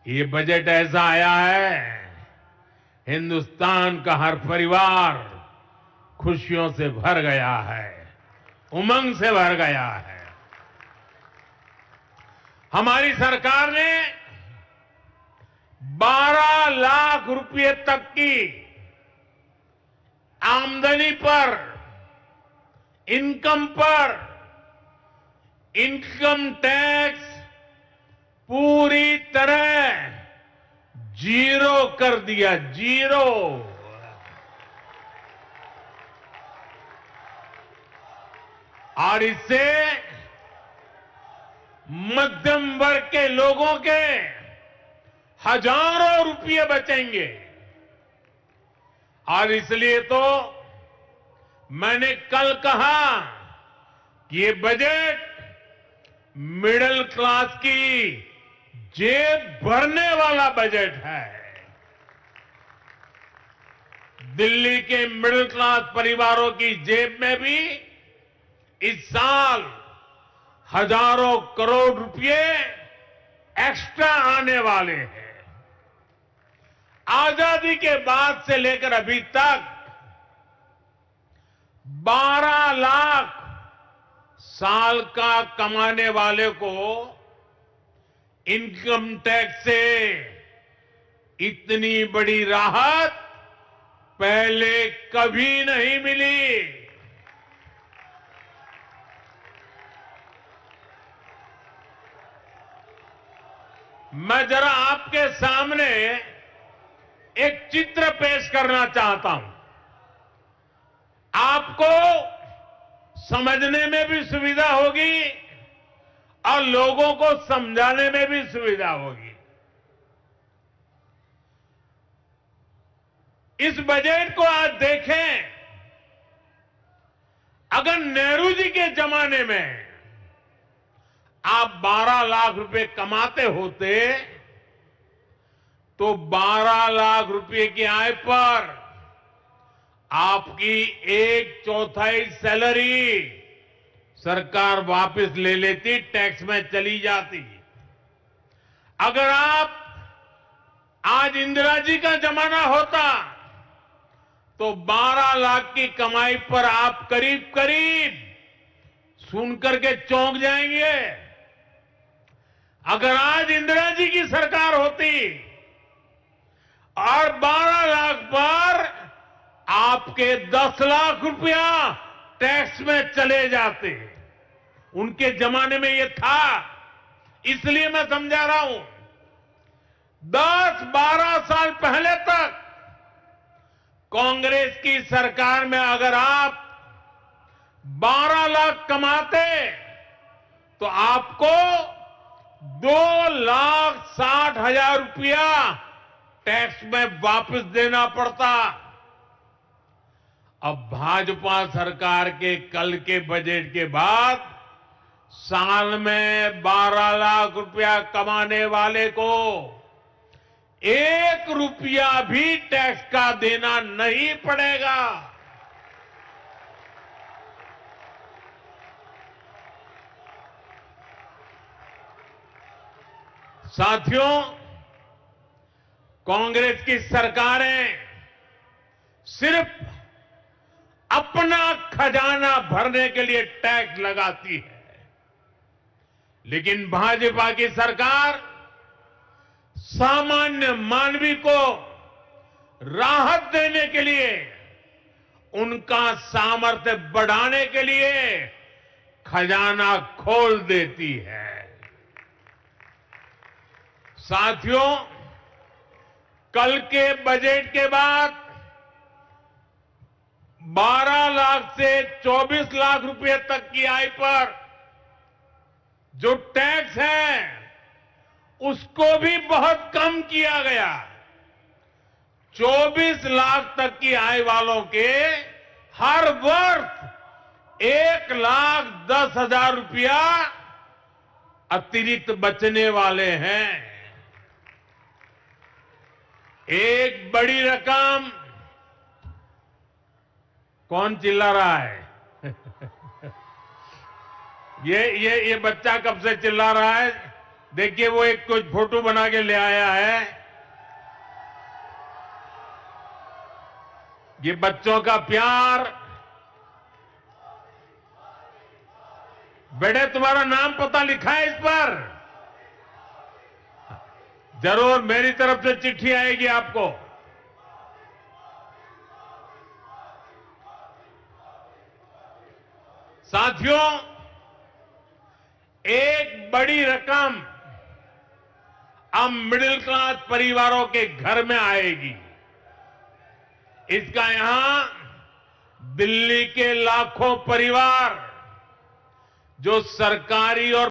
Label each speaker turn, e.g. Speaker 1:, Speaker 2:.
Speaker 1: ये बजट ऐसा आया है, हिंदुस्तान का हर परिवार खुशियों से भर गया है, उमंग से भर गया है। हमारी सरकार ने 12 लाख रुपए तक की आमदनी पर, इनकम पर इनकम टैक्स पूरी तरह जीरो कर दिया, जीरो। और इससे मध्यम वर्ग के लोगों के हजारों रुपये बचेंगे। और इसलिए तो मैंने कल कहा कि ये बजट मिडिल क्लास की जेब भरने वाला बजट है। दिल्ली के मिडिल क्लास परिवारों की जेब में भी इस साल हजारों करोड़ रुपए एक्स्ट्रा आने वाले हैं। आजादी के बाद से लेकर अभी तक 12 लाख साल का कमाने वाले को इनकम टैक्स से इतनी बड़ी राहत पहले कभी नहीं मिली। मैं जरा आपके सामने एक चित्र पेश करना चाहता हूं। आपको समझने में भी सुविधा होगी और लोगों को समझाने में भी सुविधा होगी। इस बजट को आज देखें, अगर नेहरू जी के जमाने में आप 12 लाख रुपए कमाते होते तो 12 लाख रुपए की आय पर आपकी 1/4 सैलरी सरकार वापस ले लेती, टैक्स में चली जाती। अगर आप आज इंदिरा जी का जमाना होता तो 12 लाख की कमाई पर आप करीब करीब सुनकर के चौंक जाएंगे। अगर आज इंदिरा जी की सरकार होती और 12 लाख पर आपके 10 लाख रुपया टैक्स में चले जाते। उनके जमाने में ये था, इसलिए मैं समझा रहा हूं। 10-12 साल पहले तक कांग्रेस की सरकार में अगर आप 12 लाख कमाते तो आपको 2,60,000 रुपया टैक्स में वापस देना पड़ता। अब भाजपा सरकार के कल के बजट के बाद साल में 12 लाख रुपया कमाने वाले को 1 रुपया भी टैक्स का देना नहीं पड़ेगा। साथियों, कांग्रेस की सरकारें सिर्फ अपना खजाना भरने के लिए टैक्स लगाती है, लेकिन भाजपा की सरकार सामान्य मानवी को राहत देने के लिए, उनका सामर्थ्य बढ़ाने के लिए खजाना खोल देती है। साथियों, कल के बजट के बाद 12 लाख से 24 लाख रुपए तक की आय पर जो टैक्स है उसको भी बहुत कम किया गया। 24 लाख तक की आय वालों के हर वर्ष 1,10,000 रुपया अतिरिक्त बचने वाले हैं। एक बड़ी रकम। कौन चिल्ला रहा है? ये बच्चा कब से चिल्ला रहा है? देखिए वो एक कुछ फोटो बना के ले आया है। ये बच्चों का प्यार। बेटे तुम्हारा नाम पता लिखा है इस पर? जरूर मेरी तरफ से चिट्ठी आएगी आपको। साथियों, एक बड़ी रकम अब मिडिल क्लास परिवारों के घर में आएगी। इसका यहां दिल्ली के लाखों परिवार जो सरकारी और